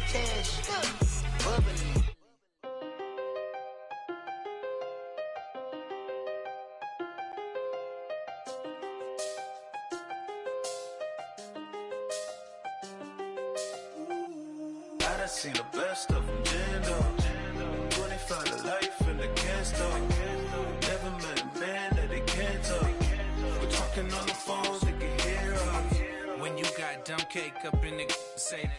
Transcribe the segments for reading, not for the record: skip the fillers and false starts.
cash, bubbly. I done seen the best of them, Jando. 25 to life in the can't stop. Never met a man that they can't talk. We're talking on the phones, they can hear us. When you got dumb cake up in the say that.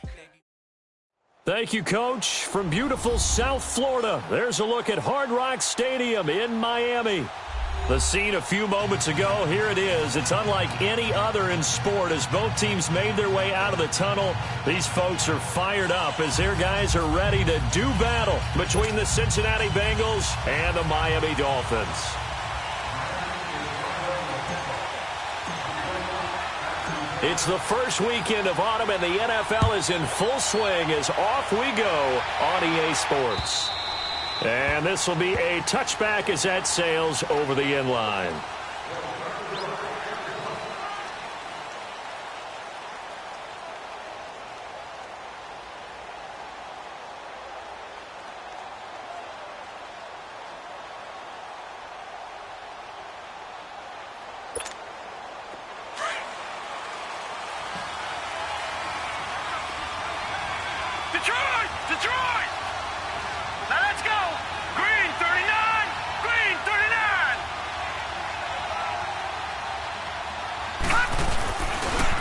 Thank you, Coach. From beautiful South Florida, there's a look at Hard Rock Stadium in Miami. The scene a few moments ago, here it is. It's unlike any other in sport as both teams made their way out of the tunnel. These folks are fired up as their guys are ready to do battle between the Cincinnati Bengals and the Miami Dolphins. It's the first weekend of autumn, and the NFL is in full swing as off we go on EA Sports. And this will be a touchback as that sails over the end line. Detroit! Now let's go! Green 39! Green 39!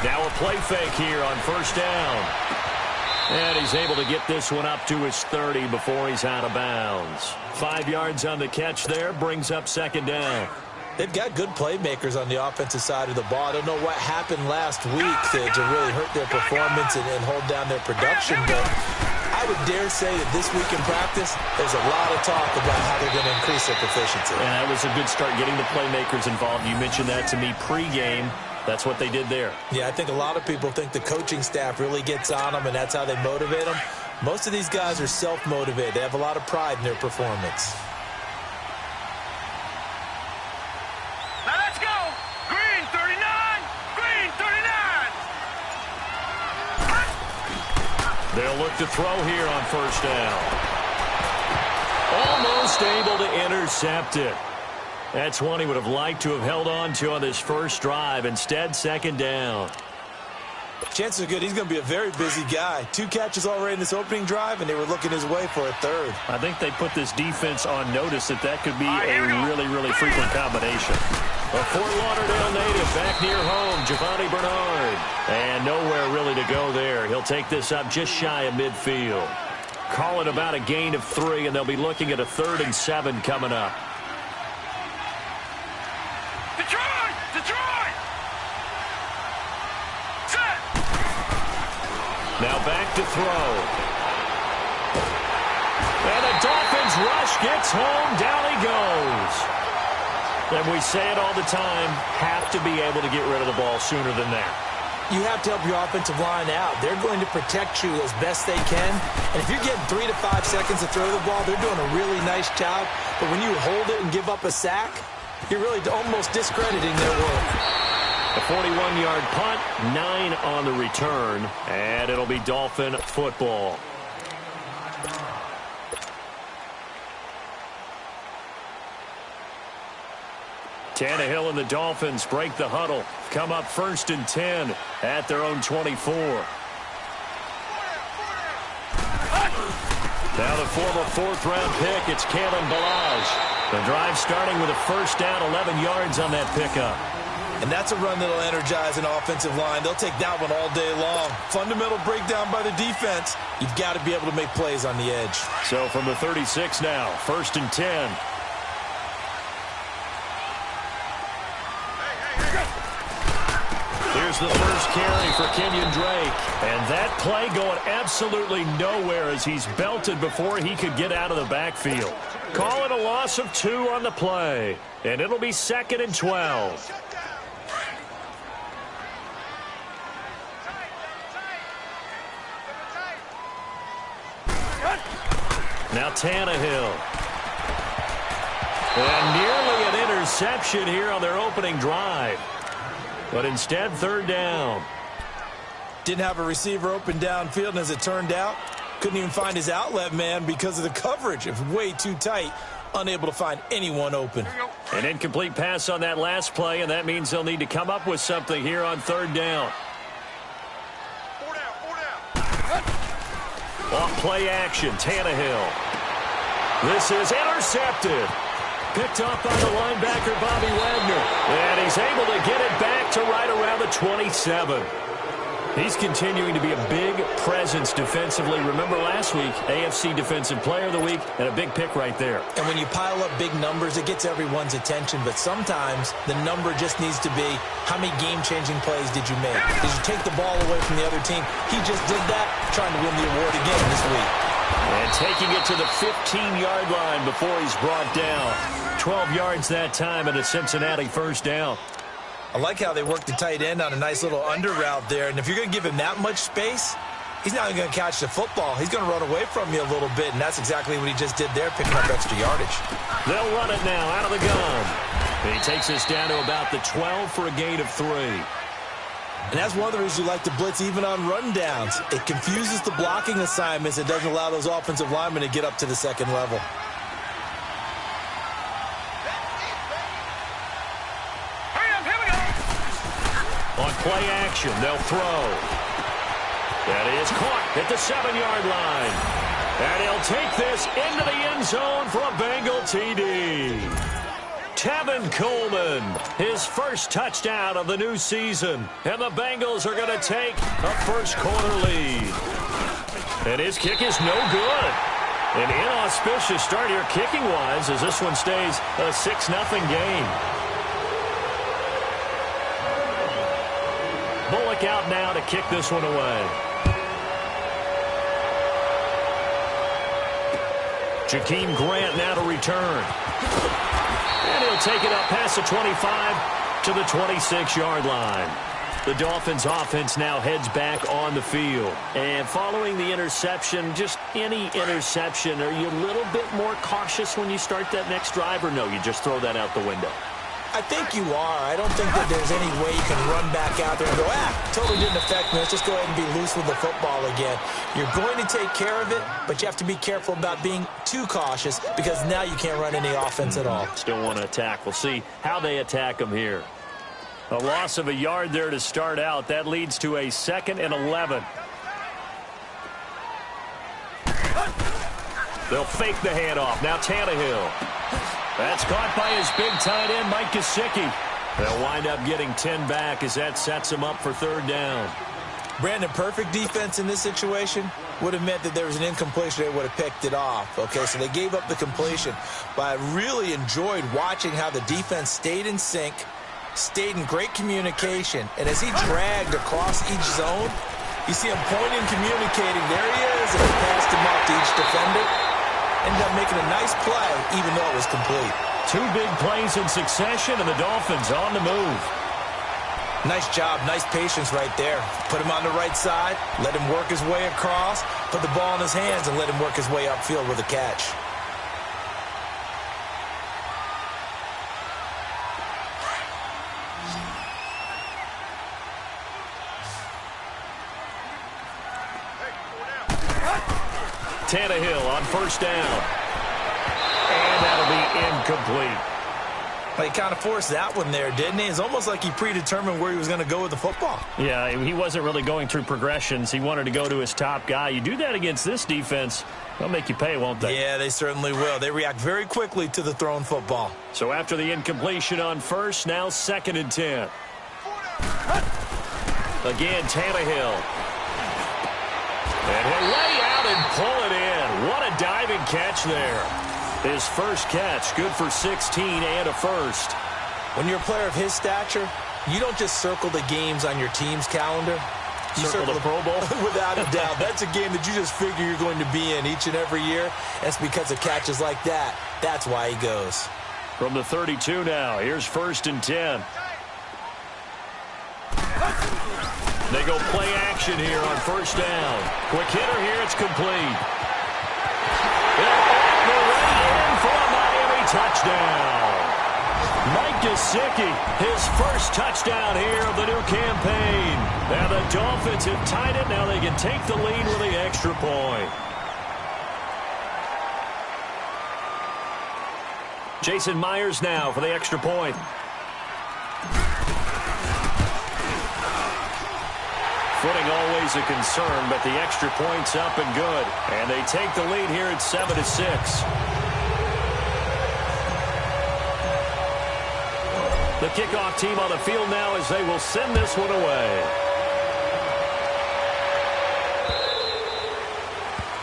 Now a play fake here on first down. And he's able to get this one up to his 30 before he's out of bounds. 5 yards on the catch there, brings up second down. They've got good playmakers on the offensive side of the ball. I don't know what happened last week to really hurt their performance and hold down their production, but I would dare say that this week in practice, there's a lot of talk about how they're going to increase their proficiency. And that was a good start, getting the playmakers involved. You mentioned that to me pregame. That's what they did there. Yeah, I think a lot of people think the coaching staff really gets on them, and that's how they motivate them. Most of these guys are self-motivated. They have a lot of pride in their performance. Now let's go! Green 39! Green 39! They'll look to throw here on first down. Almost able to intercept it. That's one he would have liked to have held on to on this first drive. Instead, second down. Chances are good he's going to be a very busy guy. 2 catches already in this opening drive, and they were looking his way for a third. I think they put this defense on notice that could be a really frequent combination. A Fort Lauderdale native back near home, Giovanni Bernard. And nowhere really to go there. He'll take this up just shy of midfield. Call it about a gain of 3, and they'll be looking at a 3rd and 7 coming up. Detroit! Set! Now back to throw. And the Dolphins rush gets home. Down he goes. And we say it all the time, have to be able to get rid of the ball sooner than that. You have to help your offensive line out. They're going to protect you as best they can. And if you're getting 3 to 5 seconds to throw the ball, they're doing a really nice job. But when you hold it and give up a sack, you're really almost discrediting their work. A 41-yard punt, 9 on the return, and it'll be Dolphin football. Tannehill and the Dolphins break the huddle. Come up 1st and 10 at their own 24. Now the former 4th-round pick, it's Kalen Ballage. The drive starting with a first down, 11 yards on that pickup. And that's a run that'll energize an offensive line. They'll take that one all day long. Fundamental breakdown by the defense. You've got to be able to make plays on the edge. So from the 36 now, 1st and 10. Here's the first carry for Kenyon Drake. And that play going absolutely nowhere as he's belted before he could get out of the backfield. Call it a loss of 2 on the play. And it'll be 2nd and 12. Now Tannehill. And nearly an interception here on their opening drive. But instead, 3rd down. Didn't have a receiver open downfield, and as it turned out, Couldn't even find his outlet man because of the coverage. It was way too tight. Unable to find anyone open. An incomplete pass on that last play, and that means they'll need to come up with something here on third down. Off play action, Tannehill. This is intercepted. Picked up by the linebacker, Bobby Wagner. And he's able to get it back to right around the 27. He's continuing to be a big presence defensively. Remember last week, AFC Defensive Player of the Week, and a big pick right there. And when you pile up big numbers, it gets everyone's attention. But sometimes the number just needs to be, how many game-changing plays did you make? Did you take the ball away from the other team? He just did that, trying to win the award again this week. And taking it to the 15-yard line before he's brought down. 12 yards that time and a Cincinnati first down. I like how they work the tight end on a nice little under route there. And if you're going to give him that much space, he's not even going to catch the football. He's going to run away from you a little bit, and that's exactly what he just did there, picking up extra yardage. They'll run it now out of the gun. And he takes us down to about the 12 for a gain of 3. And that's one of the reasons you like to blitz even on rundowns. It confuses the blocking assignments. It doesn't allow those offensive linemen to get up to the second level. On play action, they'll throw. That is caught at the 7-yard line. And he'll take this into the end zone for a Bengal TD. Tevin Coleman, his first touchdown of the new season. And the Bengals are going to take a first-quarter lead. And his kick is no good. An inauspicious start here kicking-wise as this one stays a 6-0 game. Bullock out now to kick this one away. Jakeem Grant now to return. And he'll take it up past the 25 to the 26-yard line. The Dolphins offense now heads back on the field. And following the interception, just any interception, are you a little bit more cautious when you start that next drive, or no, you just throw that out the window? I think you are. I don't think that there's any way you can run back out there and go, totally didn't affect me. Let's just go ahead and be loose with the football again. You're going to take care of it, but you have to be careful about being too cautious because now you can't run any offense at all. Still want to attack. We'll see how they attack them here. A loss of a yard there to start out. That leads to a 2nd and 11. They'll fake the handoff. Now Tannehill. That's caught by his big tight end, Mike Gesicki. They'll wind up getting 10 back as that sets them up for third down. Brandon, perfect defense in this situation would have meant that there was an incompletion. They would have picked it off. Okay, so they gave up the completion. But I really enjoyed watching how the defense stayed in sync, stayed in great communication. And as he dragged across each zone, you see him pointing, communicating. There he is, and he passed him off to each defender. Ended up making a nice play, even though it was complete. 2 big plays in succession, and the Dolphins on the move. Nice job, nice patience right there. Put him on the right side, let him work his way across, put the ball in his hands, and let him work his way upfield with a catch. Tannehill on first down. And that'll be incomplete. Well, he kind of forced that one there, didn't he? It's almost like he predetermined where he was going to go with the football. Yeah, he wasn't really going through progressions. He wanted to go to his top guy. You do that against this defense, they'll make you pay, won't they? Yeah, they certainly will. They react very quickly to the thrown football. So after the incompletion on first, now 2nd and 10. Again, Tannehill. And he'll lay out and pull it in. What a diving catch there. His first catch, good for 16 and a first. When you're a player of his stature, you don't just circle the games on your team's calendar. You circle the Pro Bowl? Without a doubt. That's a game that you just figure you're going to be in each and every year. That's because of catches like that. That's why he goes. From the 32 now, here's 1st and 10. They go play action here on first down. Quick hitter here, it's complete. And all the way in for a Miami touchdown. Mike Gesicki, his first touchdown here of the new campaign. And the Dolphins have tied it. Now they can take the lead with the extra point. Jason Myers now for the extra point. Footing always a concern, but the extra point's up and good. And they take the lead here at 7-6. The kickoff team on the field now as they will send this one away.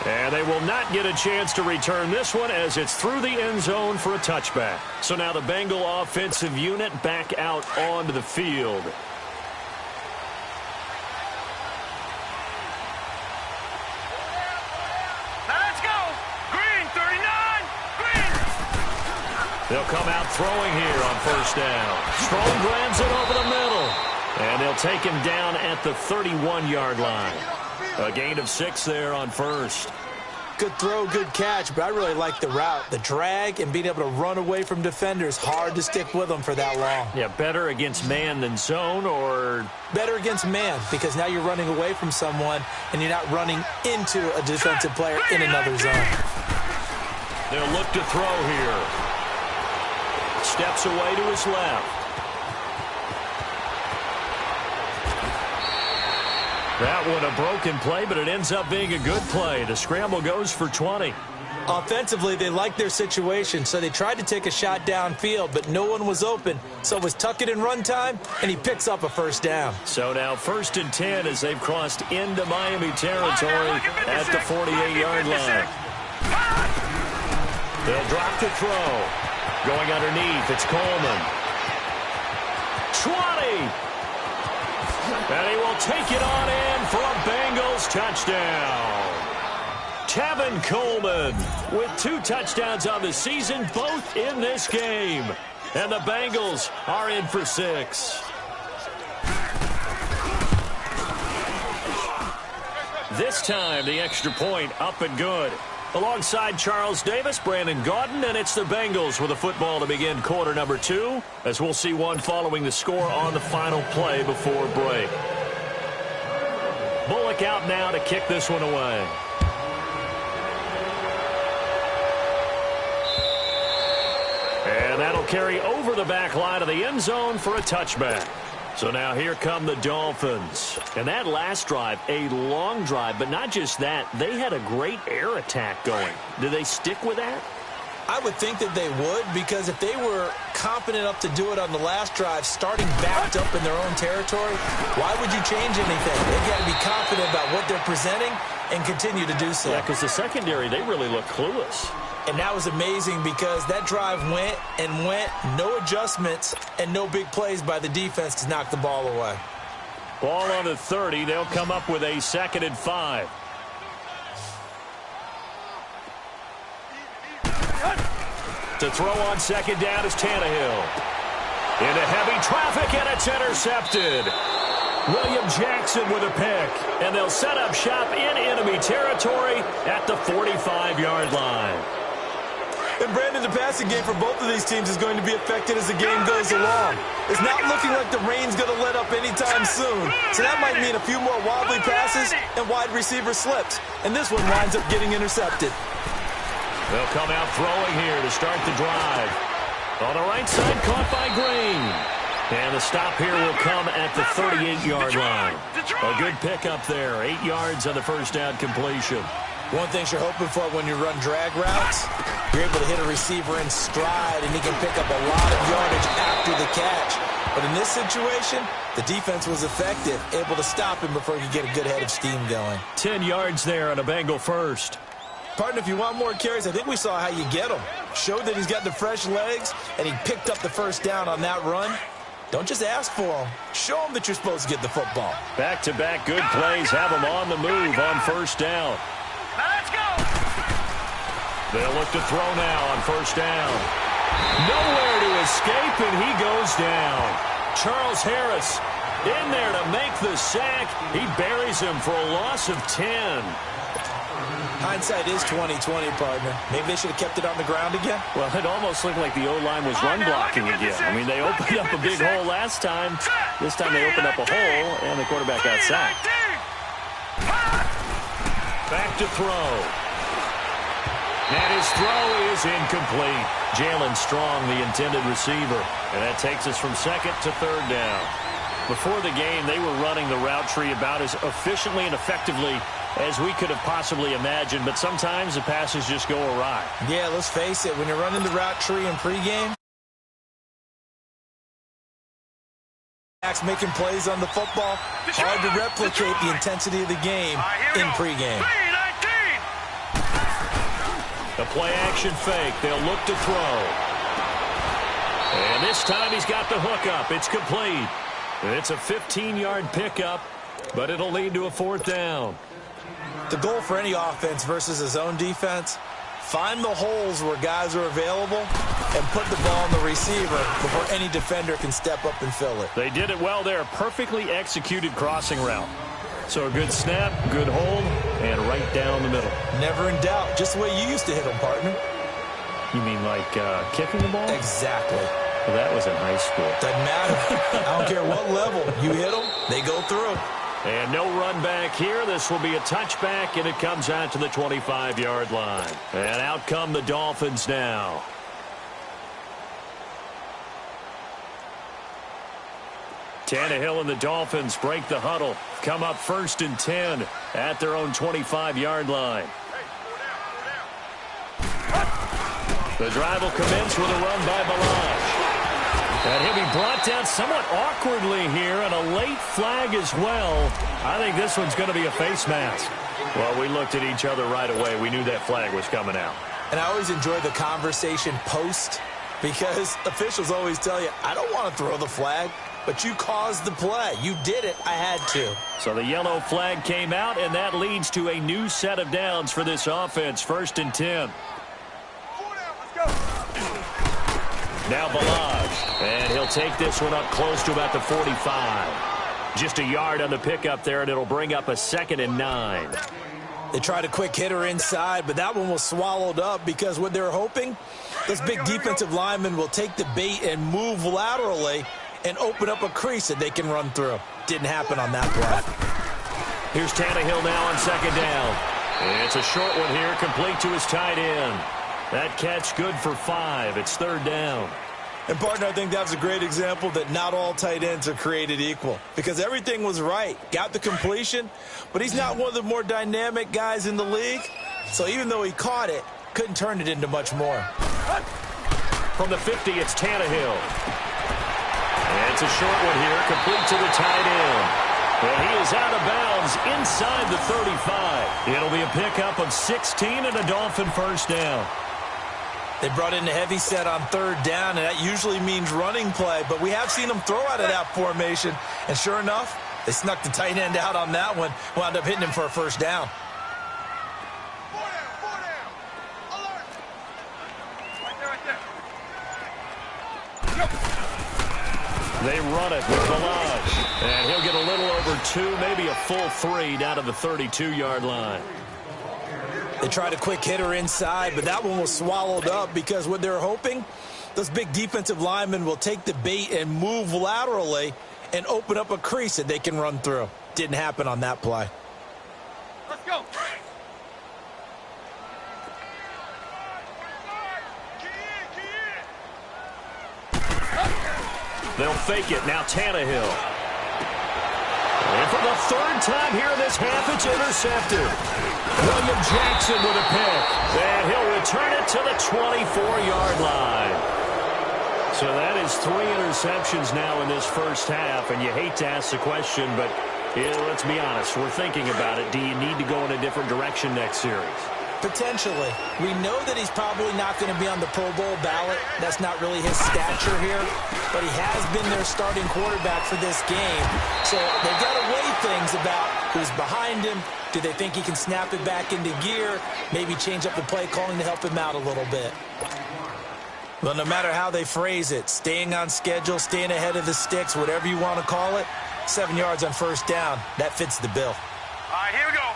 And they will not get a chance to return this one as it's through the end zone for a touchback. So now the Bengal offensive unit back out onto the field. Now let's go. Green, 39. Green. They'll come out throwing here on first down. Strong grabs it over the middle. And they'll take him down at the 31-yard line. A gain of 6 there on first. Good throw, good catch, but I really like the route. The drag and being able to run away from defenders, hard to stick with them for that long. Yeah, better against man than zone, or? Better against man, because now you're running away from someone and you're not running into a defensive player in another zone. They'll look to throw here. Steps away to his left. That one a broken play, but it ends up being a good play. The scramble goes for 20. Offensively, they liked their situation, so they tried to take a shot downfield, but no one was open. So it was tuck it in run time, and he picks up a first down. So now 1st and 10 as they've crossed into Miami territory at the 48-yard line. They'll drop to throw. Going underneath, it's Coleman. 20! And he will take it on in for a Bengals touchdown. Tevin Coleman with 2 touchdowns on the season, both in this game. And the Bengals are in for 6. This time, the extra point up and good. Alongside Charles Davis, Brandon Gaudin, and it's the Bengals with a football to begin quarter number 2, as we'll see one following the score on the final play before break. Bullock out now to kick this one away. And that'll carry over the back line of the end zone for a touchback. So now here come the Dolphins. And that last drive, a long drive, but not just that. They had a great air attack going. Do they stick with that? I would think that they would, because if they were confident enough to do it on the last drive, starting backed up in their own territory, why would you change anything? They've got to be confident about what they're presenting and continue to do so. Yeah, because the secondary, they really look clueless. And that was amazing because that drive went and went, no adjustments and no big plays by the defense to knock the ball away. Ball on the 30. They'll come up with a 2nd and 5. To throw on 2nd down is Tannehill. Into heavy traffic, and it's intercepted. William Jackson with a pick. And they'll set up shop in enemy territory at the 45-yard line. And Brandon, the passing game for both of these teams is going to be affected as the game goes along. It's not looking like the rain's going to let up anytime soon. So that might mean a few more wobbly passes and wide receiver slips. And this one winds up getting intercepted. They'll come out throwing here to start the drive. On the right side, caught by Green. And the stop here will come at the 38-yard line. A good pickup there. 8 yards on the first down completion. One thing you're hoping for when you run drag routes, you're able to hit a receiver in stride, and he can pick up a lot of yardage after the catch. But in this situation, the defense was effective, able to stop him before he could get a good head of steam going. 10 yards there on a Bengal first. Partner, if you want more carries, I think we saw how you get them. Showed that he's got the fresh legs, and he picked up the first down on that run. Don't just ask for them. Show them that you're supposed to get the football. Back-to-back good plays have him on the move on first down. Now let's go. They'll look to throw now on first down. Nowhere to escape, and he goes down. Charles Harris in there to make the sack. He buries him for a loss of 10. Hindsight is 20/20, partner. Maybe they should have kept it on the ground again. Well, it almost looked like the O-line was run blocking again. I mean, they opened up a big hole last time. This time they opened up a hole, and the quarterback got sacked. Back to throw. And his throw is incomplete. Jalen Strong, the intended receiver. And that takes us from second to third down. Before the game, they were running the route tree about as efficiently and effectively as we could have possibly imagined, but sometimes the passes just go awry. Yeah, let's face it, when you're running the route tree in pregame, making plays on the football, hard to replicate the intensity of the game in pregame. The play-action fake. They'll look to throw. And this time he's got the hook up. It's complete. It's a 15-yard pickup, but it'll lead to a fourth down. The goal for any offense versus a zone defense, find the holes where guys are available and put the ball on the receiver before any defender can step up and fill it. They did it well there. Perfectly executed crossing route. So a good snap, good hold, and right down the middle. Never in doubt. Just the way you used to hit them, partner. You mean like kicking the ball? Exactly. Well, that was in high school. Doesn't matter. I don't care what level. You hit them, they go through. And no run back here. This will be a touchback, and it comes out to the 25-yard line. And out come the Dolphins now. Tannehill and the Dolphins break the huddle. Come up 1st and 10 at their own 25-yard line. The drive will commence with a run by Balaj. And he'll be brought down somewhat awkwardly here, and a late flag as well. I think this one's going to be a face mask. Well, we looked at each other right away. We knew that flag was coming out. And I always enjoy the conversation post, because officials always tell you, I don't want to throw the flag, but you caused the play. You did it. I had to. So the yellow flag came out, and that leads to a new set of downs for this offense. 1st and 10. Now Balaj, and he'll take this one up close to about the 45. Just a yard on the pickup there, and it'll bring up a 2nd and 9. They tried a quick hitter inside, but that one was swallowed up because what they're hoping, this big defensive lineman will take the bait and move laterally and open up a crease that they can run through. Didn't happen on that play. Here's Tannehill now on 2nd down. It's a short one here, complete to his tight end. That catch good for 5. It's 3rd down. And, partner, I think that was a great example that not all tight ends are created equal, because everything was right. Got the completion, but he's not one of the more dynamic guys in the league. So even though he caught it, couldn't turn it into much more. From the 50, it's Tannehill. And it's a short one here, complete to the tight end. And he is out of bounds inside the 35. It'll be a pickup of 16 and a Dolphin 1st down. They brought in a heavy set on 3rd down, and that usually means running play, but we have seen them throw out of that formation, and sure enough, they snuck the tight end out on that one, wound up hitting him for a 1st down. They run it with Balaj, and he'll get a little over 2, maybe a full 3 down to the 32-yard line. They tried a quick hitter inside, but that one was swallowed up because what they're hoping, this big defensive lineman will take the bait and move laterally and open up a crease that they can run through. Didn't happen on that play. Let's go. They'll fake it. Now Tannehill. And for the 3rd time here in this half, it's intercepted. William Jackson with a pick. And he'll return it to the 24-yard line. So that is 3 interceptions now in this 1st half. And you hate to ask the question, but let's be honest. We're thinking about it. Do you need to go in a different direction next series? Potentially. We know that he's probably not going to be on the Pro Bowl ballot. That's not really his stature here. But he has been their starting quarterback for this game. So they've got to weigh things about who's behind him. Do they think he can snap it back into gear? Maybe change up the play calling to help him out a little bit. Well, no matter how they phrase it, staying on schedule, staying ahead of the sticks, whatever you want to call it, 7 yards on 1st down, that fits the bill. All right, here we go.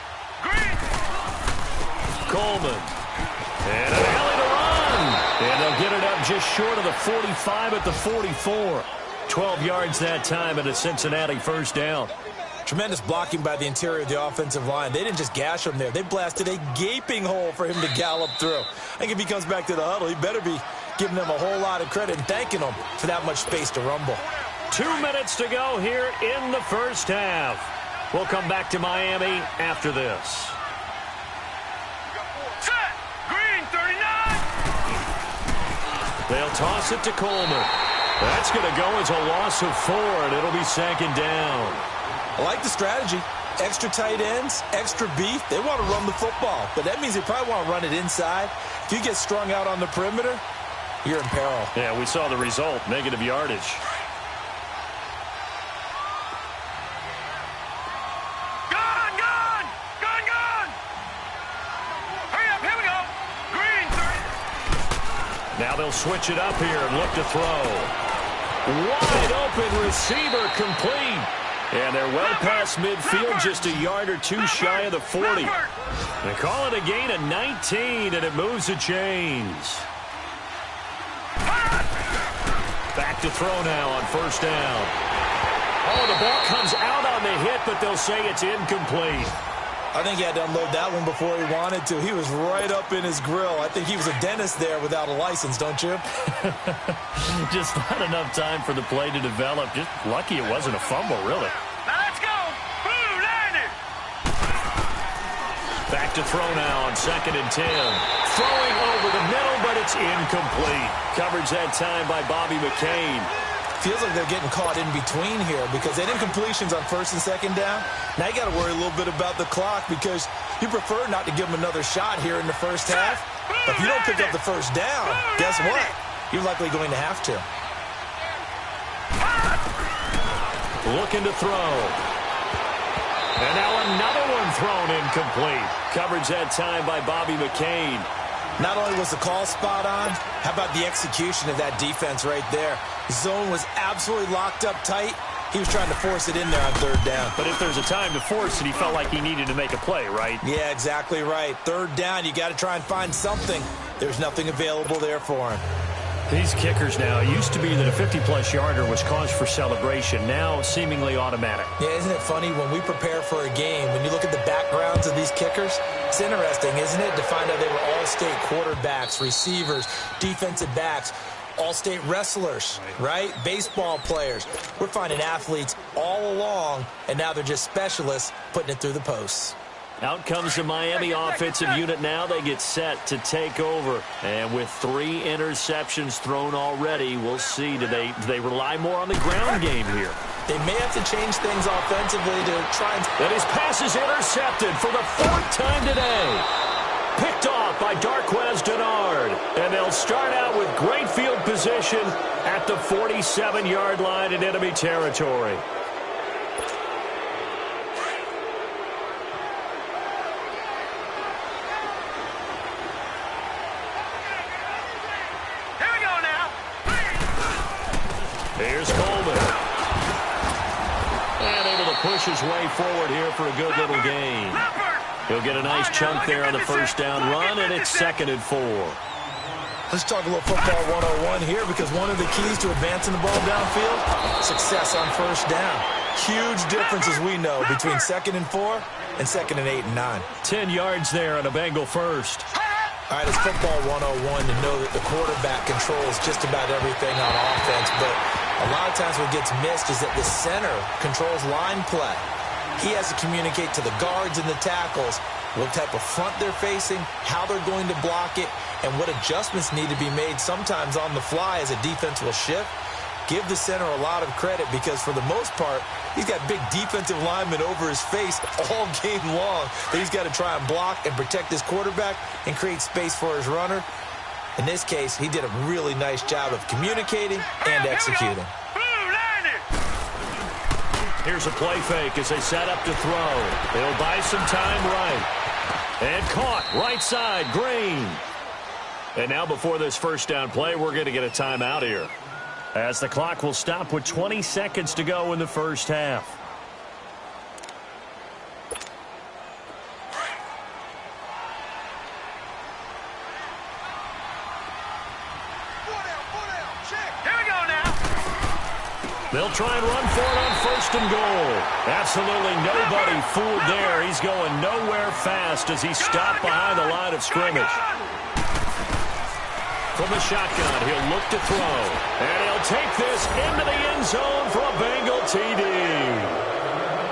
Green. Coleman. And an alley to run. And they'll get it up just short of the 45 at the 44. 12 yards that time, and a Cincinnati 1st down. Tremendous blocking by the interior of the offensive line. They didn't just gash him there. They blasted a gaping hole for him to gallop through. I think if he comes back to the huddle, he better be giving them a whole lot of credit and thanking them for that much space to rumble. 2 minutes to go here in the first half. We'll come back to Miami after this. Set. Green 39. They'll toss it to Coleman. That's going to go as a loss of 4, and it'll be second down. I like the strategy. Extra tight ends, extra beef. They want to run the football, but that means they probably want to run it inside. If you get strung out on the perimeter, you're in peril. Yeah, we saw the result, negative yardage. Now they'll switch it up here and look to throw. Wide open receiver complete. And they're well past midfield, just a yard or two shy of the 40. They call it a gain of 19, and it moves the chains. Back to throw now on first down. Oh, the ball comes out on the hit, but they'll say it's incomplete. I think he had to unload that one before he wanted to. He was right up in his grill. I think he was a dentist there without a license, don't you? Just not enough time for the play to develop. Just lucky it wasn't a fumble, really. Now let's go. Boom, landed. Back to throw now on 2nd and 10. Throwing over the middle, but it's incomplete. Coverage that time by Bobby McCain. Feels like they're getting caught in between here because they did incompletions on 1st and 2nd down. Now you got to worry a little bit about the clock because you prefer not to give them another shot here in the first half. But if you don't pick up the first down, guess what? You're likely going to have to. Looking to throw. And now another one thrown incomplete. Coverage that time by Bobby McCain. Not only was the call spot on, how about the execution of that defense right there? Zone was absolutely locked up tight. He was trying to force it in there on 3rd down. But if there's a time to force it, he felt like he needed to make a play, right? Yeah, exactly right. 3rd down, you got to try and find something. There's nothing available there for him. These kickers now, it used to be that a 50-plus yarder was cause for celebration. Now, seemingly automatic. Yeah, isn't it funny when we prepare for a game, when you look at the backgrounds of these kickers, it's interesting, isn't it, to find out they were all-state quarterbacks, receivers, defensive backs, all-state wrestlers, right? Baseball players. We're finding athletes all along, and now they're just specialists putting it through the posts. Out comes the Miami offensive unit now. They get set to take over. And with 3 interceptions thrown already, we'll see. Do they rely more on the ground game here? They may have to change things offensively to try and... And his pass is intercepted for the 4th time today. Picked off by Darquez Denard. And they'll start out with great field position at the 47-yard line in enemy territory. Here's Coleman. And able to push his way forward here for a good little gain. He'll get a nice chunk there on the first down run, and it's 2nd and 4. Let's talk a little football 101 here because one of the keys to advancing the ball downfield, success on first down. Huge difference, as we know, between 2nd and 4 and 2nd and 8 and 9. 10 yards there on a Bengal first. All right, it's football 101 to know that the quarterback controls just about everything on offense, but a lot of times what gets missed is that the center controls line play. He has to communicate to the guards and the tackles what type of front they're facing, how they're going to block it, and what adjustments need to be made sometimes on the fly as a defense will shift. Give the center a lot of credit because for the most part, he's got big defensive linemen over his face all game long that he's got to try and block and protect his quarterback and create space for his runner. In this case, he did a really nice job of communicating and executing. Here's a play fake as they set up to throw. They'll buy some time right. And caught right side, Green. And now before this first down play, we're going to get a timeout here, as the clock will stop with 20 seconds to go in the first half. They'll try and run for it on 1st and goal. Absolutely nobody fooled there. He's going nowhere fast as he stopped behind the line of scrimmage. From the shotgun, he'll look to throw. And he'll take this into the end zone for a Bengal TD.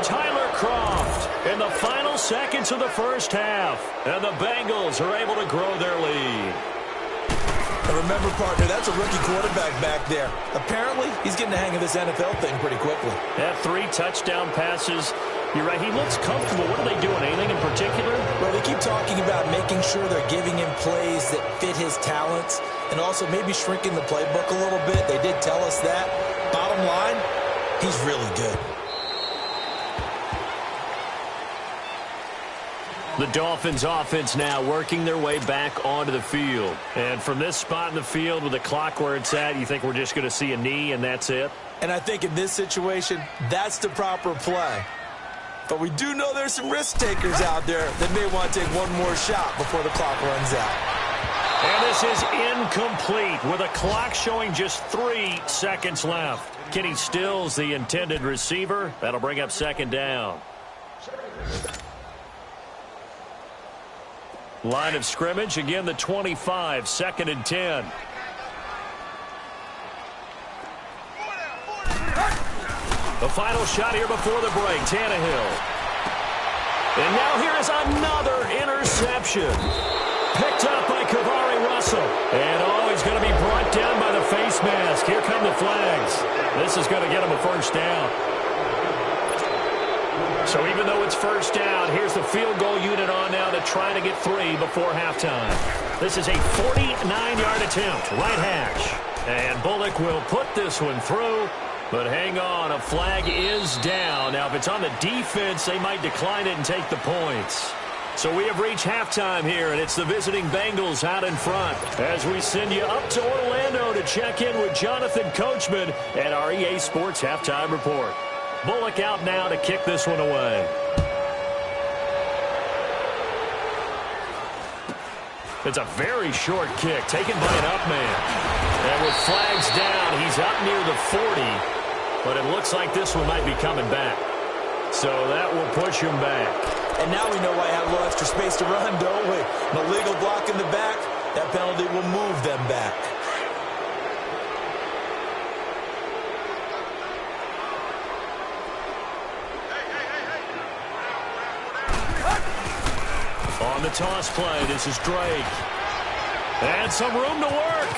Tyler Croft in the final seconds of the first half. And the Bengals are able to grow their lead. And remember, partner, that's a rookie quarterback back there. Apparently, he's getting the hang of this NFL thing pretty quickly. That 3 touchdown passes. You're right, he looks comfortable. What are they doing? Anything in particular? Well, they keep talking about making sure they're giving him plays that fit his talents and also maybe shrinking the playbook a little bit. They did tell us that. Bottom line, he's really good. The Dolphins offense now working their way back onto the field. And from this spot in the field with the clock where it's at, you think we're just going to see a knee and that's it? And I think in this situation, that's the proper play. But we do know there's some risk takers out there that may want to take one more shot before the clock runs out. And this is incomplete with a clock showing just 3 seconds left. Kenny Stills, the intended receiver. That'll bring up 2nd down. Line of scrimmage, again the 25, 2nd and 10. The final shot here before the break, Tannehill. And now here is another interception. Picked up by Kavari Russell. And he's going to be brought down by the face mask. Here come the flags. This is going to get him a 1st down. So even though it's 1st down, here's the field goal unit on now to try to get 3 before halftime. This is a 49-yard attempt, right hash. And Bullock will put this one through. But hang on, a flag is down. Now, if it's on the defense, they might decline it and take the points. So we have reached halftime here, and it's the visiting Bengals out in front. As we send you up to Orlando to check in with Jonathan Coachman at our EA Sports Halftime Report. Bullock out now to kick this one away. It's a very short kick taken by an up man. And with flags down, he's up near the 40. But it looks like this one might be coming back. So that will push him back. And now we know why I have a little extra space to run, don't we? An illegal block in the back, that penalty will move them back. On the toss play, this is Drake. And some room to work.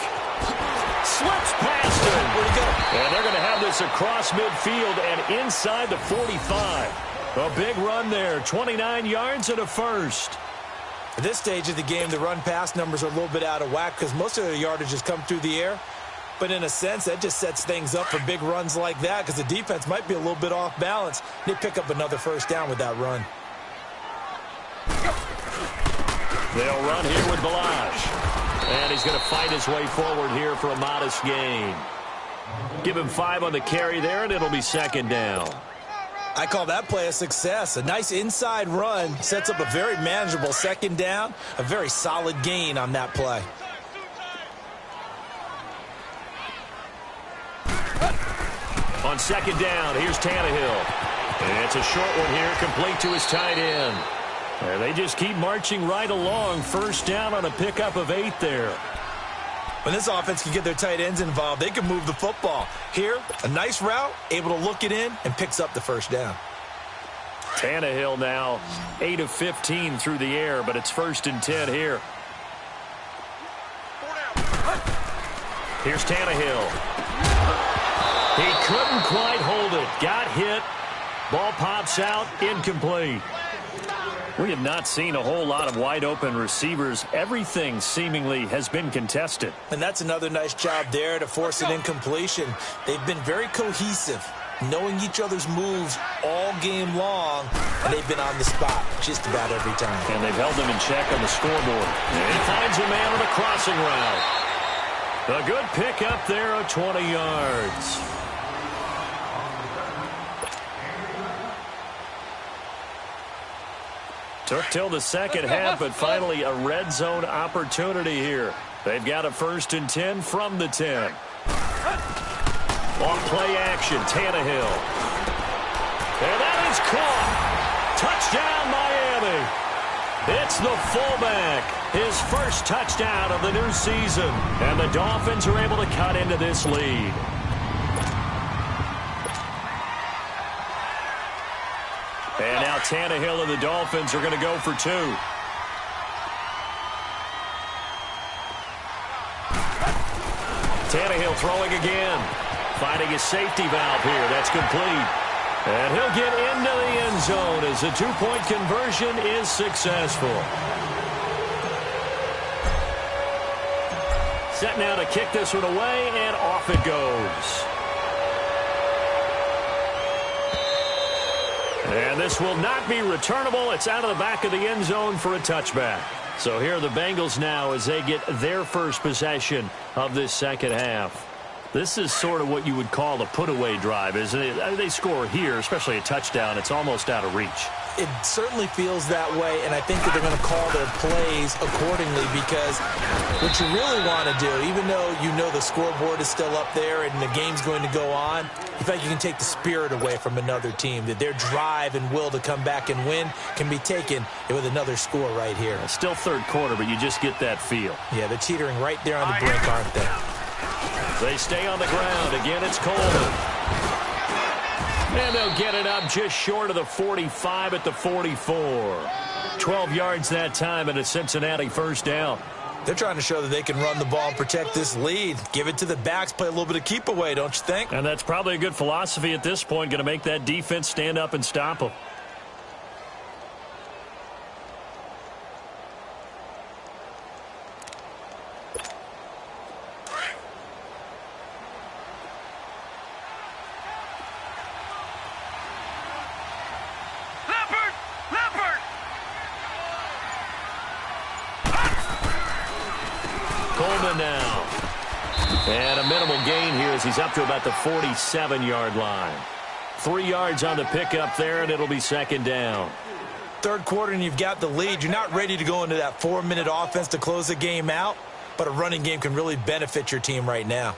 Slips past him. Where'd he go? And they're going to have this across midfield and inside the 45. A big run there, 29 yards and a 1st. At this stage of the game, the run-pass numbers are a little bit out of whack because most of the yardage has come through the air. But in a sense, that just sets things up for big runs like that because the defense might be a little bit off balance. They pick up another 1st down with that run. They'll run here with Balash. And he's going to fight his way forward here for a modest gain. Give him 5 on the carry there, and it'll be 2nd down. I call that play a success. A nice inside run sets up a very manageable 2nd down. A very solid gain on that play. On 2nd down, here's Tannehill. And it's a short one here, complete to his tight end. And they just keep marching right along. 1st down on a pickup of 8 there. When this offense can get their tight ends involved, they can move the football. Here, a nice route, able to look it in, and picks up the 1st down. Tannehill now 8 of 15 through the air, but it's 1st and 10 here. Here's Tannehill. He couldn't quite hold it. Got hit. Ball pops out, incomplete. We have not seen a whole lot of wide-open receivers. Everything seemingly has been contested. And that's another nice job there to force an incompletion. They've been very cohesive, knowing each other's moves all game long, and they've been on the spot just about every time. And they've held them in check on the scoreboard. And he finds a man on a crossing route. A good pick up there of 20 yards. Took till the 2nd half, but finally a red zone opportunity here. They've got a 1st and 10 from the 10. Off play action, Tannehill. And that is caught. Touchdown, Miami. It's the fullback. His first touchdown of the new season. And the Dolphins are able to cut into this lead. And now Tannehill and the Dolphins are going to go for two. Tannehill throwing again. Finding his safety valve here. That's complete. And he'll get into the end zone as the two-point conversion is successful. Set now to kick this one away, and off it goes. And this will not be returnable. It's out of the back of the end zone for a touchback. So here are the Bengals now as they get their first possession of this second half. This is sort of what you would call a put-away drive, isn't it? They score here, especially a touchdown. It's almost out of reach. It certainly feels that way, and I think that they're going to call their plays accordingly because what you really want to do, even though you know the scoreboard is still up there and the game's going to go on, in fact, you can take the spirit away from another team, that their drive and will to come back and win can be taken with another score right here. Still third quarter, but you just get that feel. Yeah, they're teetering right there on the brink, aren't they? They stay on the ground. Again, it's Coleman. And they'll get it up just short of the 45 at the 44. 12 yards that time and a Cincinnati first down. They're trying to show that they can run the ball and protect this lead. Give it to the backs, play a little bit of keep away, don't you think? And that's probably a good philosophy at this point. Going to make that defense stand up and stop them. Coleman now. And a minimal gain here as he's up to about the 47-yard line. 3 yards on the pickup there, and it'll be second down. Third quarter, and you've got the lead. You're not ready to go into that 4-minute offense to close the game out, but a running game can really benefit your team right now.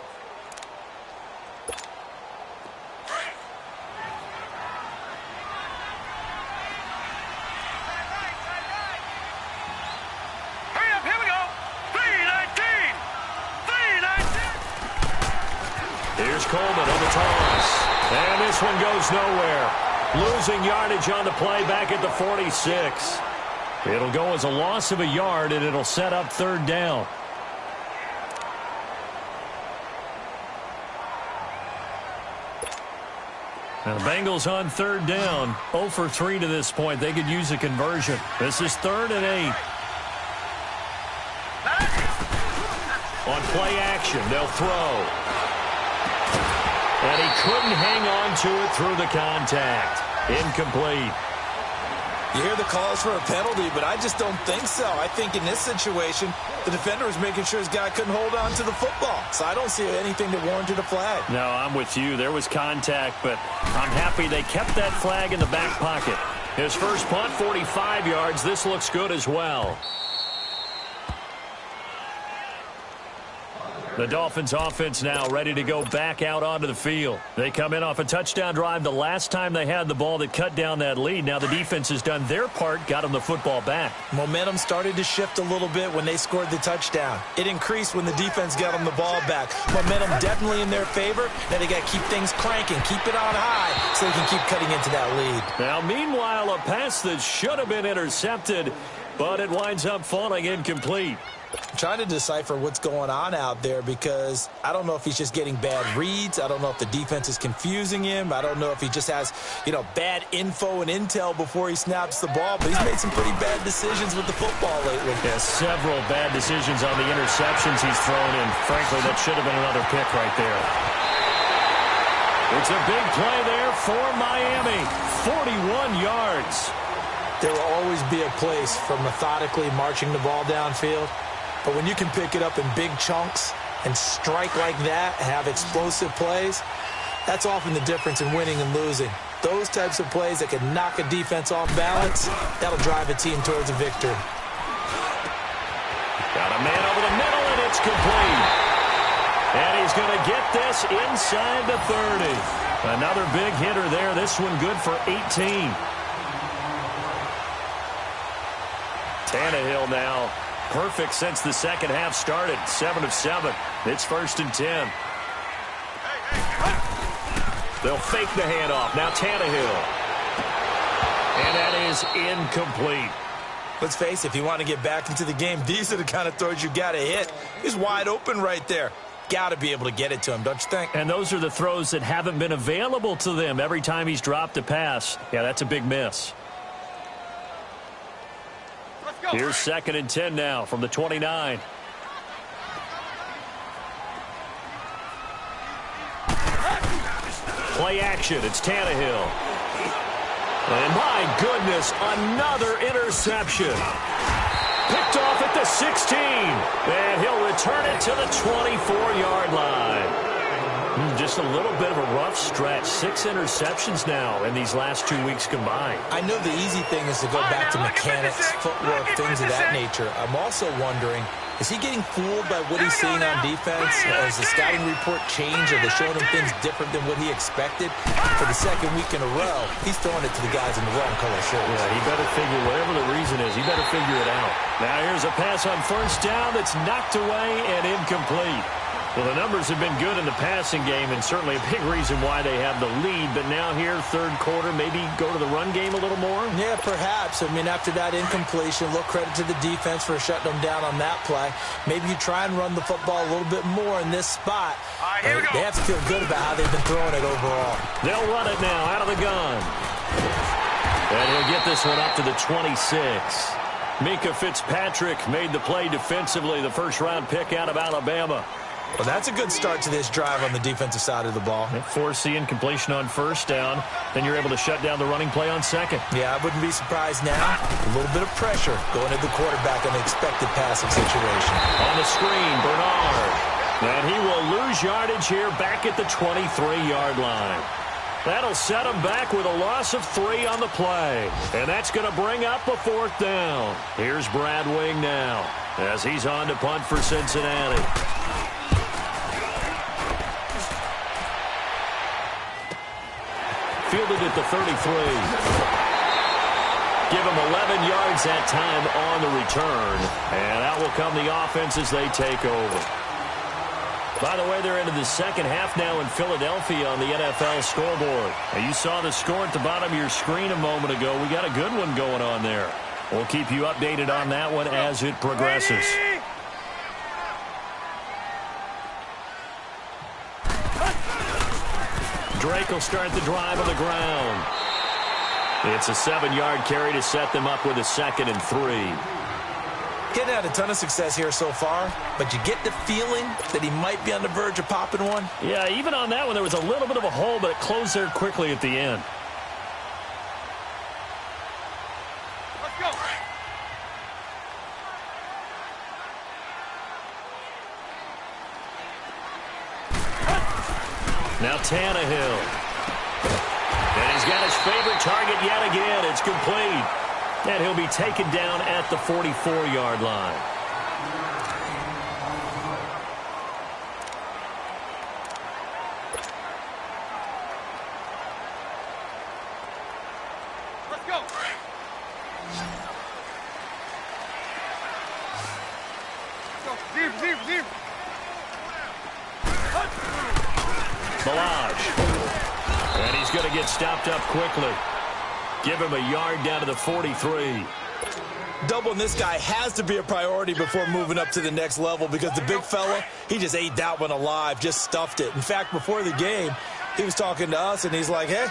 Coleman on the toss. And this one goes nowhere. Losing yardage on the play back at the 46. It'll go as a loss of a yard, and it'll set up third down. And the Bengals on third down. 0 for 3 to this point. They could use a conversion. This is 3rd and 8. On play action, they'll throw. And he couldn't hang on to it through the contact. Incomplete. You hear the calls for a penalty, but I just don't think so. I think in this situation, the defender was making sure his guy couldn't hold on to the football. So I don't see anything that warranted a flag. No, I'm with you. There was contact, but I'm happy they kept that flag in the back pocket. His first punt, 45 yards. This looks good as well. The Dolphins offense now ready to go back out onto the field. They come in off a touchdown drive the last time they had the ball that cut down that lead. Now the defense has done their part, got them the football back. Momentum started to shift a little bit when they scored the touchdown. It increased when the defense got them the ball back. Momentum definitely in their favor. Now they got to keep things cranking, keep it on high so they can keep cutting into that lead. Now meanwhile, a pass that should have been intercepted, but it winds up falling incomplete. I'm trying to decipher what's going on out there because I don't know if he's just getting bad reads. I don't know if the defense is confusing him. I don't know if he just has, bad info and intel before he snaps the ball. But he's made some pretty bad decisions with the football lately. Yeah, several bad decisions on the interceptions he's thrown in. Frankly, that should have been another pick right there. It's a big play there for Miami. 41 yards. There will always be a place for methodically marching the ball downfield. But when you can pick it up in big chunks and strike like that and have explosive plays, that's often the difference in winning and losing. Those types of plays that can knock a defense off balance, that'll drive a team towards a victory. Got a man over the middle, and it's complete. And he's he's going to get this inside the 30. Another big hitter there. This one good for 18. Tannehill now perfect since the second half started. 7 of 7. It's 1st and 10. They'll fake the handoff. Now Tannehill. And that is incomplete. Let's face it, if you want to get back into the game, these are the kind of throws you got to hit. He's wide open right there. Got to be able to get it to him, don't you think? And those are the throws that haven't been available to them every time he's dropped a pass. Yeah, that's a big miss. Here's 2nd and 10 now from the 29. Play action. It's Tannehill. And my goodness, another interception. Picked off at the 16. And he'll return it to the 24-yard line. Just a little bit of a rough stretch. 6 interceptions now in these last 2 weeks combined. I know the easy thing is to go back to mechanics, footwork, things of that nature. I'm also wondering, is he getting fooled by what he's seeing on defense? Has the scouting report changed? Are they showing him things different than what he expected? For the second week in a row, he's throwing it to the guys in the wrong color shirts. Yeah, he better figure, whatever the reason is, he better figure it out. Now here's a pass on 1st down that's knocked away and incomplete. Well, the numbers have been good in the passing game, and certainly a big reason why they have the lead. But now here, 3rd quarter, maybe go to the run game a little more? Yeah, perhaps. I mean, after that incompletion, a little credit to the defense for shutting them down on that play. Maybe you try and run the football a little bit more in this spot. They have to feel good about how they've been throwing it overall. They'll run it now out of the gun. And he'll get this one up to the 26. Mika Fitzpatrick made the play defensively, the first-round pick out of Alabama. Well, that's a good start to this drive on the defensive side of the ball. Force the incompletion on 1st down. Then you're able to shut down the running play on 2nd. Yeah, I wouldn't be surprised now. A little bit of pressure going at the quarterback in an expected passing situation. On the screen, Bernard. And he will lose yardage here back at the 23-yard line. That'll set him back with a loss of 3 on the play. And that's going to bring up a 4th down. Here's Brad Wing now as he's on to punt for Cincinnati. Fielded at the 33. Give him 11 yards that time on the return. And out will come the offense as they take over. By the way, they're into the second half now in Philadelphia on the NFL scoreboard. Now, you saw the score at the bottom of your screen a moment ago. We got a good one going on there. We'll keep you updated on that one as it progresses. Drake will start the drive on the ground. It's a 7-yard carry to set them up with a 2nd and 3. Getting had a ton of success here so far, but you get the feeling that he might be on the verge of popping one. Yeah, even on that one, there was a little bit of a hole, but it closed there quickly at the end. Let's go. Now Tannehill. And he's got his favorite target yet again. It's complete. And he'll be taken down at the 44-yard line. Let's go. Deep. Malage. And he's going to get stopped up quickly. Give him a yard down to the 43. Doubling this guy has to be a priority before moving up to the next level because the big fella, he just ate that one alive, just stuffed it. In fact, before the game, he was talking to us, and he's like, hey,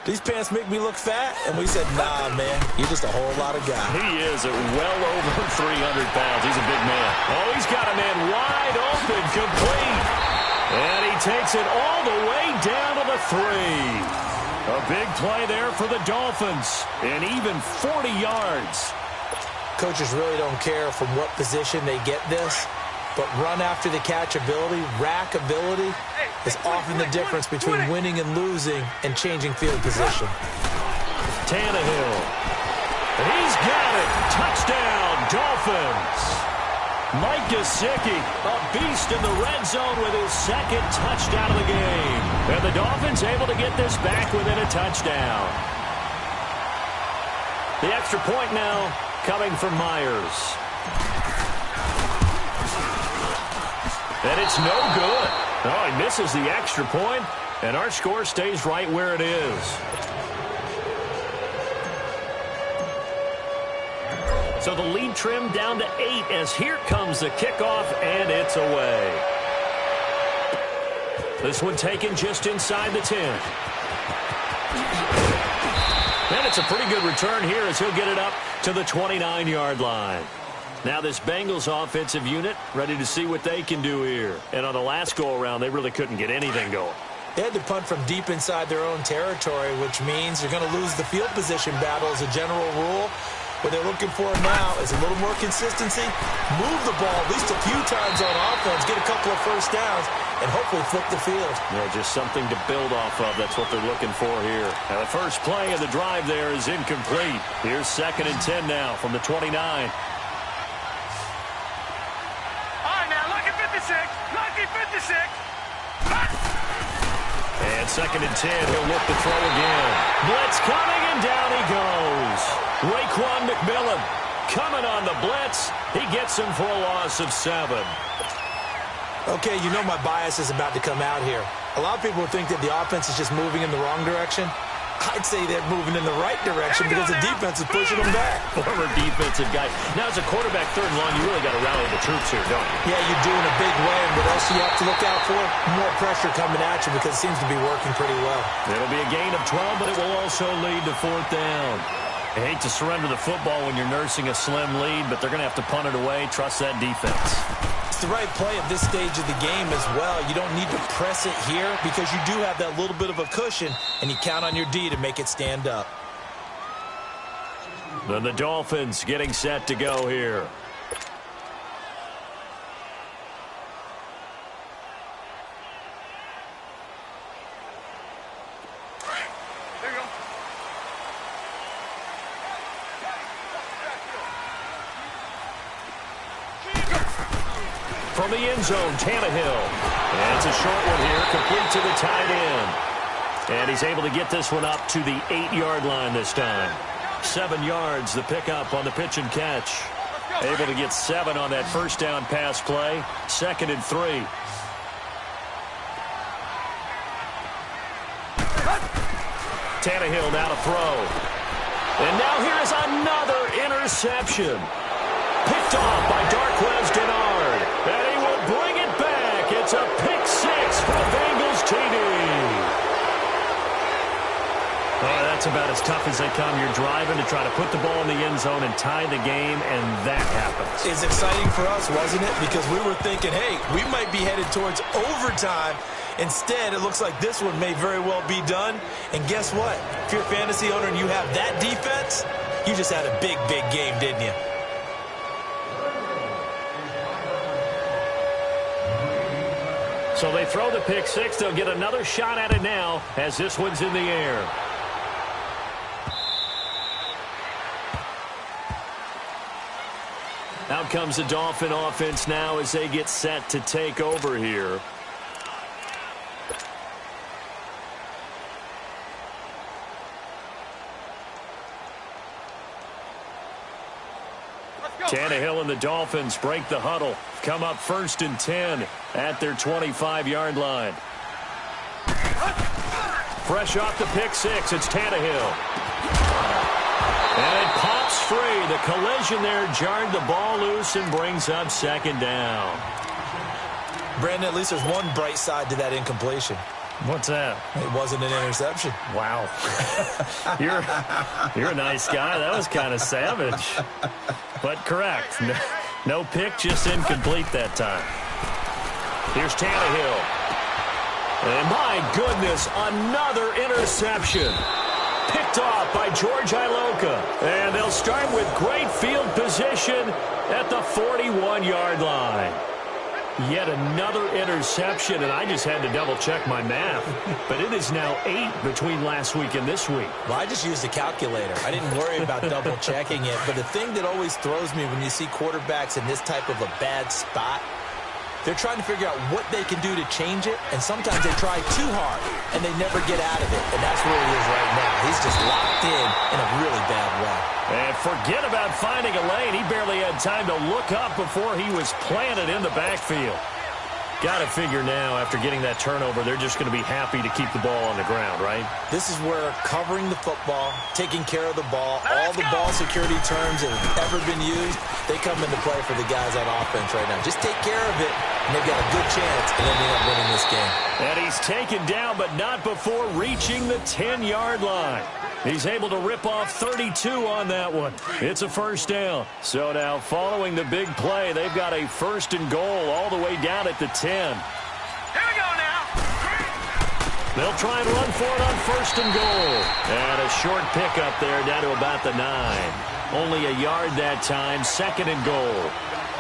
these pants make me look fat? And we said, nah, man, you're just a whole lot of guy. He is at well over 300 pounds. He's a big man. Oh, he's got a man wide open, complete. And he takes it all the way down to the 3. A big play there for the Dolphins, and even 40 yards. Coaches really don't care from what position they get this, but run after the catch ability, rack ability, is often the difference between winning and losing and changing field position. Tannehill. And he's got it. Touchdown, Dolphins. Mike Gesicki, a beast in the red zone with his second touchdown of the game. And the Dolphins able to get this back within a touchdown. The extra point now coming from Myers. And it's no good. Oh, he misses the extra point, and our score stays right where it is. So the lead trimmed down to 8 as here comes the kickoff, and it's away. This one taken just inside the 10. And it's a pretty good return here as he'll get it up to the 29-yard line. Now this Bengals offensive unit ready to see what they can do here. And on the last go-around, they really couldn't get anything going. They had to punt from deep inside their own territory, which means you're going to lose the field position battle as a general rule. What they're looking for now is a little more consistency, move the ball at least a few times on offense, get a couple of first downs, and hopefully flip the field. Yeah, just something to build off of. That's what they're looking for here. Now the first play of the drive there is incomplete. Here's 2nd and 10 now from the 29. Lucky 56. And 2nd and 10, he'll look to throw again. Blitz coming, and down he goes. Raekwon McMillan coming on the blitz. He gets him for a loss of 7. Okay, you know my bias is about to come out here. A lot of people think that the offense is just moving in the wrong direction. I'd say they're moving in the right direction because the defense is pushing them back. Former defensive guy. Now, as a quarterback, 3rd and long, you really got to rally the troops here, don't you? Yeah, you do in a big way. And what else do you have to look out for? More pressure coming at you because it seems to be working pretty well. It'll be a gain of 12, but it will also lead to 4th down. I hate to surrender the football when you're nursing a slim lead, but they're going to have to punt it away. Trust that defense. It's the right play at this stage of the game as well. You don't need to press it here because you do have that little bit of a cushion, and you count on your D to make it stand up. Then the Dolphins getting set to go here. From the end zone, Tannehill. And it's a short one here, complete to the tight end. And he's able to get this one up to the 8-yard line this time. 7 yards, the pickup on the pitch and catch. Able to get 7 on that first down pass play. 2nd and 3. Tannehill now to throw. And now here is another interception. Picked off by Darquez Denard. And he will bring it back. It's a pick 6 for the Bengals TD. Oh, that's about as tough as they come. You're driving to try to put the ball in the end zone and tie the game, and that happens. It's exciting for us, wasn't it? Because we were thinking, hey, we might be headed towards overtime. Instead, it looks like this one may very well be done. And guess what? If you're a fantasy owner and you have that defense, you just had a big, big game, didn't you? So they throw the pick 6. They'll get another shot at it now as this one's in the air. Out comes the Dolphin offense now as they get set to take over here. Tannehill and the Dolphins break the huddle. Come up 1st and 10 at their 25-yard line. Fresh off the pick 6, it's Tannehill. And it pops free. The collision there jarred the ball loose and brings up 2nd down. Brandon, at least there's one bright side to that incompletion. What's that? It wasn't an interception. Wow. You're a nice guy. That was kind of savage. But correct. No pick, just incomplete that time. Here's Tannehill. And my goodness, another interception. Picked off by George Iloka. And they'll start with great field position at the 41-yard line. Yet another interception, and I just had to double-check my math. But it is now 8 between last week and this week. Well, I just used a calculator. I didn't worry about double-checking it. But the thing that always throws me when you see quarterbacks in this type of a bad spot, they're trying to figure out what they can do to change it, and sometimes they try too hard, and they never get out of it. And that's where he is right now. He's just locked in a really bad way. And forget about finding a lane. He barely had time to look up before he was planted in the backfield. Got to figure now, after getting that turnover, they're just going to be happy to keep the ball on the ground, right? This is where covering the football, taking care of the ball, all the ball security terms that have ever been used, they come into play for the guys on offense right now. Just take care of it, and they've got a good chance of ending up winning this game. And he's taken down, but not before reaching the 10-yard line. He's able to rip off 32 on that one. It's a first down. So now following the big play, they've got a first and goal all the way down at the 10. Here we go now. They'll try and run for it on first and goal. And a short pickup there down to about the 9. Only a yard that time, second and goal.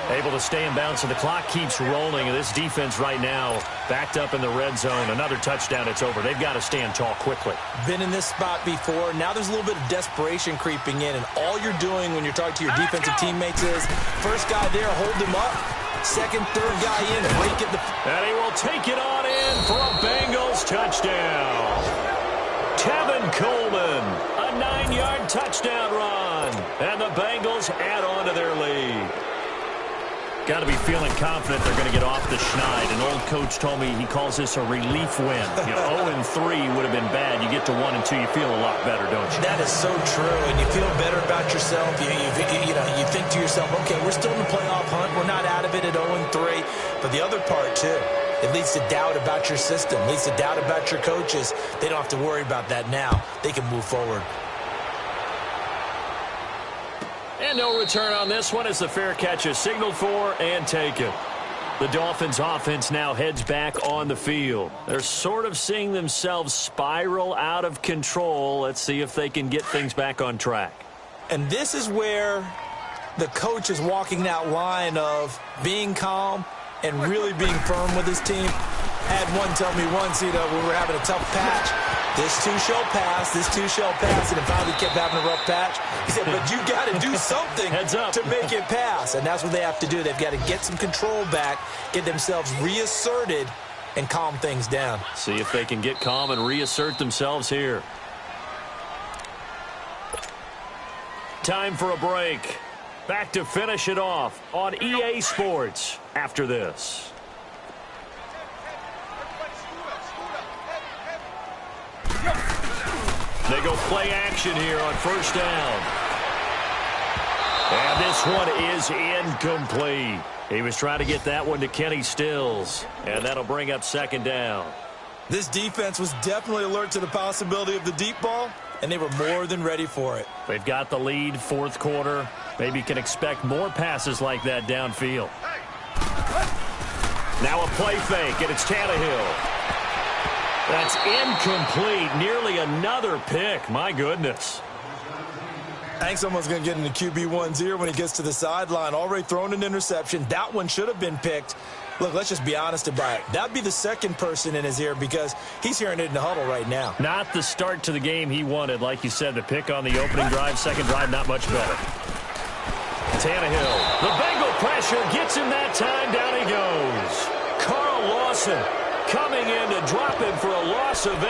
Able to stay in bounds, so the clock keeps rolling. And this defense right now backed up in the red zone. Another touchdown, it's over. They've got to stand tall quickly. Been in this spot before. Now there's a little bit of desperation creeping in. And all you're doing when you're talking to your defensive teammates is, first guy there, hold him up. Second, third guy in, break it. And he will take it on in for a Bengals touchdown. Tevin Coleman, a 9-yard touchdown run. And the Bengals add on to their lead. Got to be feeling confident they're going to get off the schneid. An old coach told me he calls this a relief win. 0-3 would have been bad. You get to 1 and 2, you feel a lot better, don't you? That is so true, and you feel better about yourself. You think to yourself, okay, we're still in the playoff hunt. We're not out of it at 0-3. But the other part, too, it leads to doubt about your system, leads to doubt about your coaches. They don't have to worry about that now. They can move forward. And no return on this one as the fair catch is signaled for and taken. The Dolphins offense now heads back on the field. They're sort of seeing themselves spiral out of control. Let's see if they can get things back on track. And this is where the coach is walking that line of being calm and really being firm with his team. I had one tell me once, we were having a tough patch. This too shall pass, this too shall pass, and it finally kept having a rough patch. He said, but you got to do something to make it pass, and that's what they have to do. They've got to get some control back, get themselves reasserted, and calm things down. See if they can get calm and reassert themselves here. Time for a break. Back to finish it off on EA Sports after this. They go play action here on first down. And this one is incomplete. He was trying to get that one to Kenny Stills. And that'll bring up second down. This defense was definitely alert to the possibility of the deep ball, and they were more than ready for it. They've got the lead, fourth quarter. Maybe can expect more passes like that downfield. Now a play fake, and it's Tannehill. That's incomplete. Nearly another pick. My goodness. I think someone's going to get into QB1's ear when he gets to the sideline. Already thrown an interception. That one should have been picked. Look, let's just be honest about it. That'd be the second person in his ear because he's hearing it in the huddle right now. Not the start to the game he wanted. Like you said, the pick on the opening drive, second drive, not much better. Tannehill. The Bengal pressure gets him that time. Down he goes. Carl Lawson coming in to drop him for a loss of 8,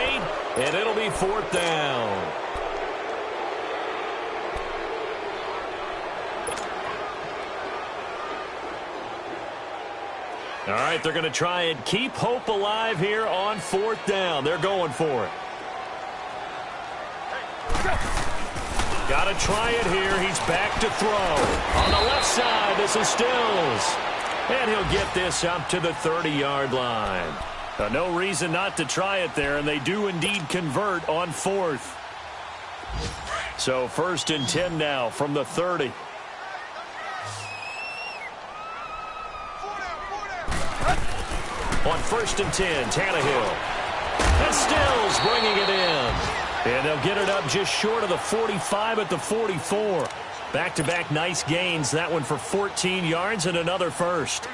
and it'll be fourth down. All right, they're going to try and keep hope alive here on fourth down. They're going for it. Got to try it here. He's back to throw. On the left side, this is Stills. And he'll get this up to the 30-yard line. No reason not to try it there, and they do indeed convert on fourth. So first and 10 now from the 30. On first and 10, Tannehill. And Stills bringing it in. And they'll get it up just short of the 45 at the 44. Back-to-back nice gains. That one for 14 yards and another first.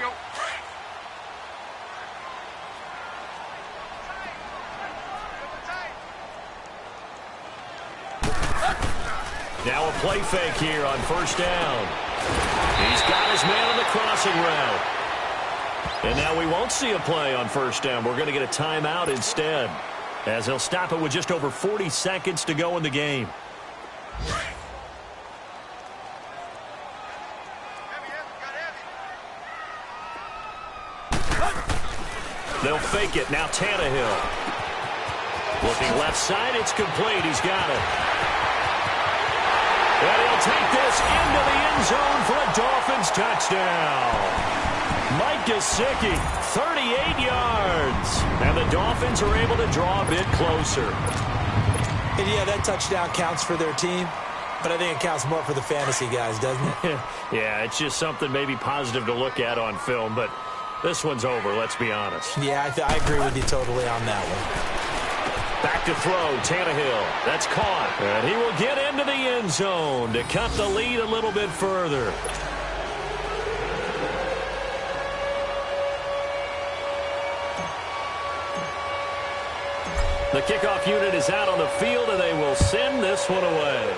Now a play fake here on first down. He's got his man on the crossing route. And now we won't see a play on first down. We're going to get a timeout instead, as he'll stop it with just over 40 seconds to go in the game. They'll fake it. Now Tannehill. Looking left side. It's complete. He's got it. And he'll take this into the end zone for a Dolphins touchdown. Mike Gesicki, 38 yards. And the Dolphins are able to draw a bit closer. And yeah, that touchdown counts for their team, but I think it counts more for the fantasy guys, doesn't it? Yeah, it's just something maybe positive to look at on film, but this one's over, let's be honest. Yeah, I agree with you totally on that one. Back to throw, Tannehill. That's caught. And he will get into the end zone to cut the lead a little bit further. The kickoff unit is out on the field, and they will send this one away.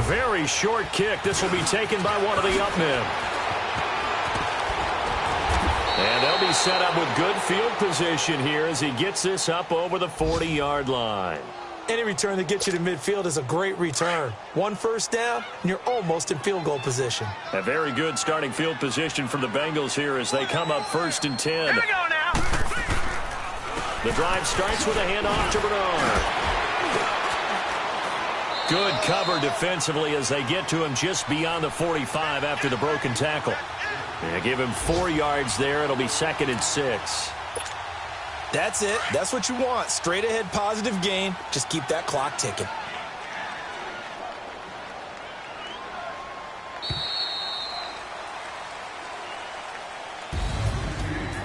Very short kick. This will be taken by one of the up men. And they'll be set up with good field position here as he gets this up over the 40-yard line. Any return that gets you to midfield is a great return. One first down, and you're almost in field goal position. A very good starting field position for the Bengals here as they come up 1st and 10. Here we go now. The drive starts with a handoff to Bernard. Good cover defensively as they get to him just beyond the 45 after the broken tackle. And give him 4 yards there. It'll be 2nd and 6. That's it. That's what you want. Straight ahead positive gain. Just keep that clock ticking.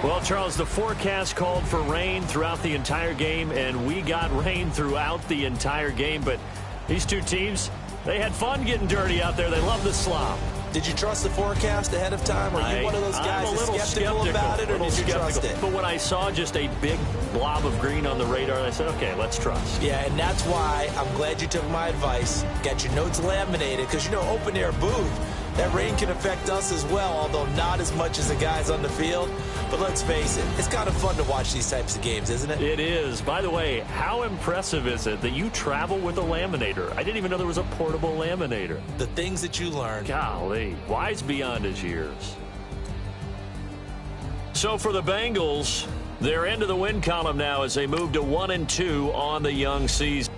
Well, Charles, the forecast called for rain throughout the entire game, and we got rain throughout the entire game. But these two teams, they had fun getting dirty out there. They love the slop. Did you trust the forecast ahead of time? Or are you one of those guys that's skeptical about it, or did you trust it? But when I saw just a big blob of green on the radar, I said, okay, let's trust. Yeah, and that's why I'm glad you took my advice. Got your notes laminated, because, you know, open-air booth, that rain can affect us as well, although not as much as the guys on the field. But let's face it, it's kind of fun to watch these types of games, isn't it? It is. By the way, how impressive is it that you travel with a laminator? I didn't even know there was a portable laminator. The things that you learn. Golly, wise beyond his years. So for the Bengals, they're into the win column now as they move to 1-2 on the young season.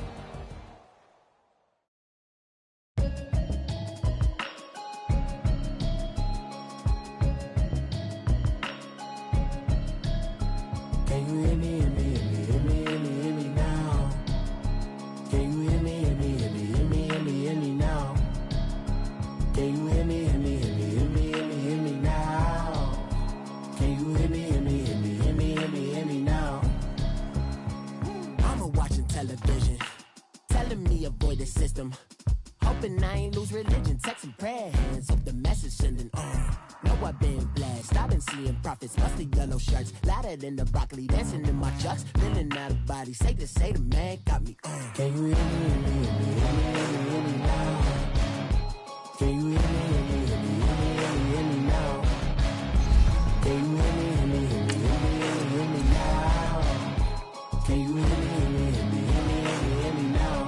In the broccoli, dancing in my chucks, feeling out of body. Say the man got me on. Can you hear me, hear me now? Can you hear me now? Can you hear me now? Can you hear me now?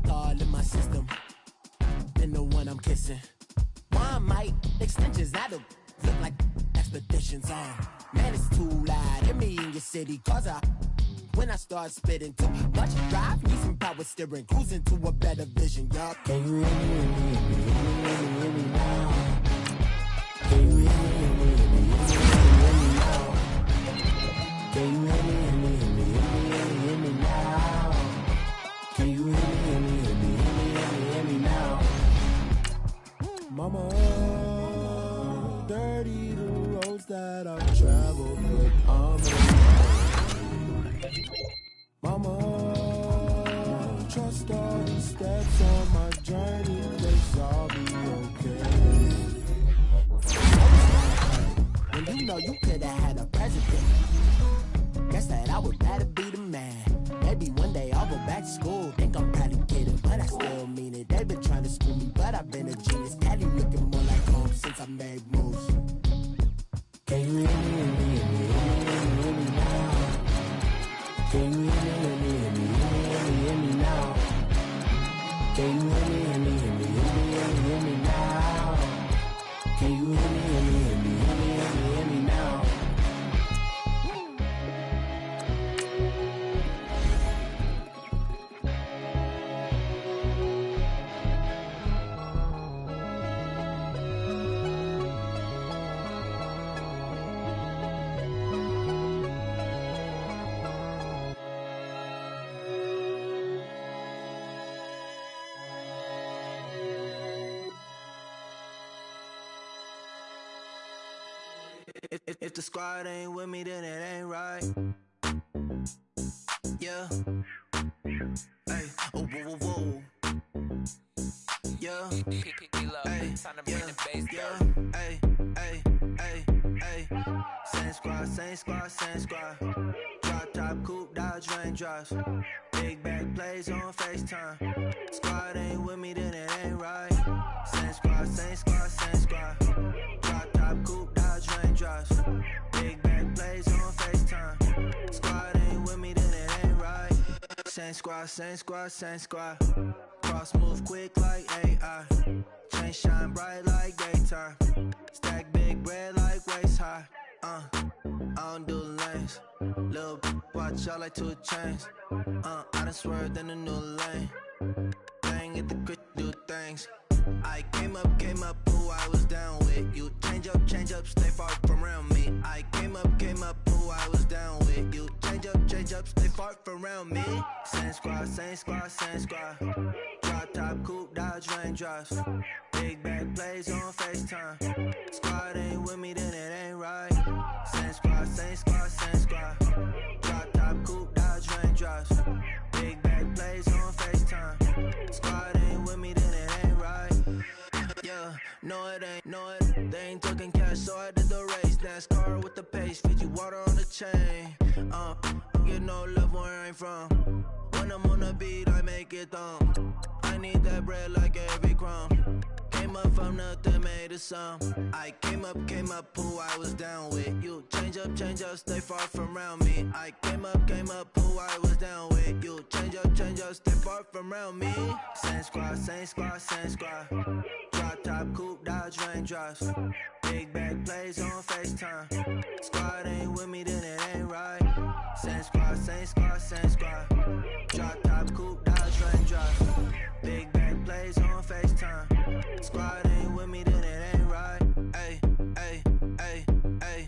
All in my system, then the one I'm kissing. Why might extensions that'll look like expeditions on. Man, it's too loud. Hit me in your city, cause when I start spitting too much drive, need some power steering, cruising to a better vision, yup. Can you hear me now? Can you hear me now? Can you hear me now? Can you hear me now? Mama, dirty the roads that I've traveled, but Mama, trust all the steps on my journey, 'cause I'll be okay. When you know you could've had a president, guess that I would rather be the man. Maybe one day I'll go back to school, think I'm proud to get it, but I still If the squad ain't with me, then it ain't right. Yeah. Hey, oh, whoa, whoa, whoa. Yeah. Hey, yeah. Hey, hey, hey, hey. Same squad, same squad, same squad. Drop top, coupe, Dodge raindrops. Big back plays on FaceTime. Squad ain't with me, then it ain't right. Same squad, same squad, same squad. Drop top, coupe, Dodge raindrops. Big back plays on FaceTime. Squad ain't with me, then it ain't right. Same squad, same squad, same squad. Cross move quick like AI. Chain shine bright like daytime. Stack big bread like waist high. I don't do lanes. Lil' watch out like 2 chains. I done swerved in a new lane. Bang at the crit, do things. I came up, who I was down with. You change up, stay far from around me. I came up, who I was down with. You change up, stay far from around me. Same squad, same squad, same squad. Drop top, coupe, Dodge raindrops. Big back plays on FaceTime. Squad ain't with me, then it ain't right. Same squad, same squad, same squad. Drop top, coupe, Dodge raindrops. Big back plays on FaceTime. Squad ain't with me, then it ain't right. Yeah, no it ain't, no it. They ain't talking cash, so I did the race. NASCAR with the pace, feed you water on the chain. Get no love where I ain't from. When I'm on the beat, I make it thumb. I need that bread like every crumb. Came up from nothing, made a sum. I came up, who I was down with. You change up, stay far from around me. I came up, who I was down with. You change up, stay far from around me. Same squad, same squad, same squad. Drop top, coupe, Dodge raindrops. Big back plays on FaceTime. Squad ain't with me, then it ain't right. Same squad, same squad, same squad. Drop top, coupe, Dodge raindrops. Big back plays on FaceTime. Squad ain't with me, then it ain't right. Ay, ay, ay, ay.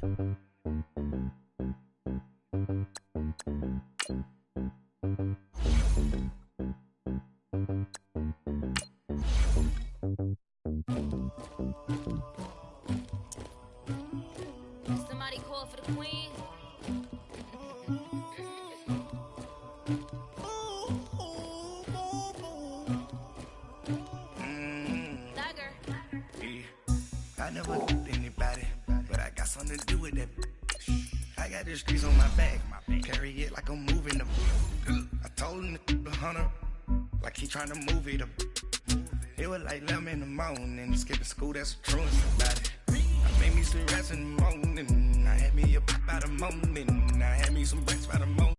Somebody call for the queen. I never loved anybody, but I got something to do with that. I got the streets on my back, carry it like I'm moving them. I told him the hunter, like he trying to move it up. It was like 11 in the morning, skipping school, that's true about it. I made me some rest in the morning, I had me a by the moment, I had me some rest by the morning.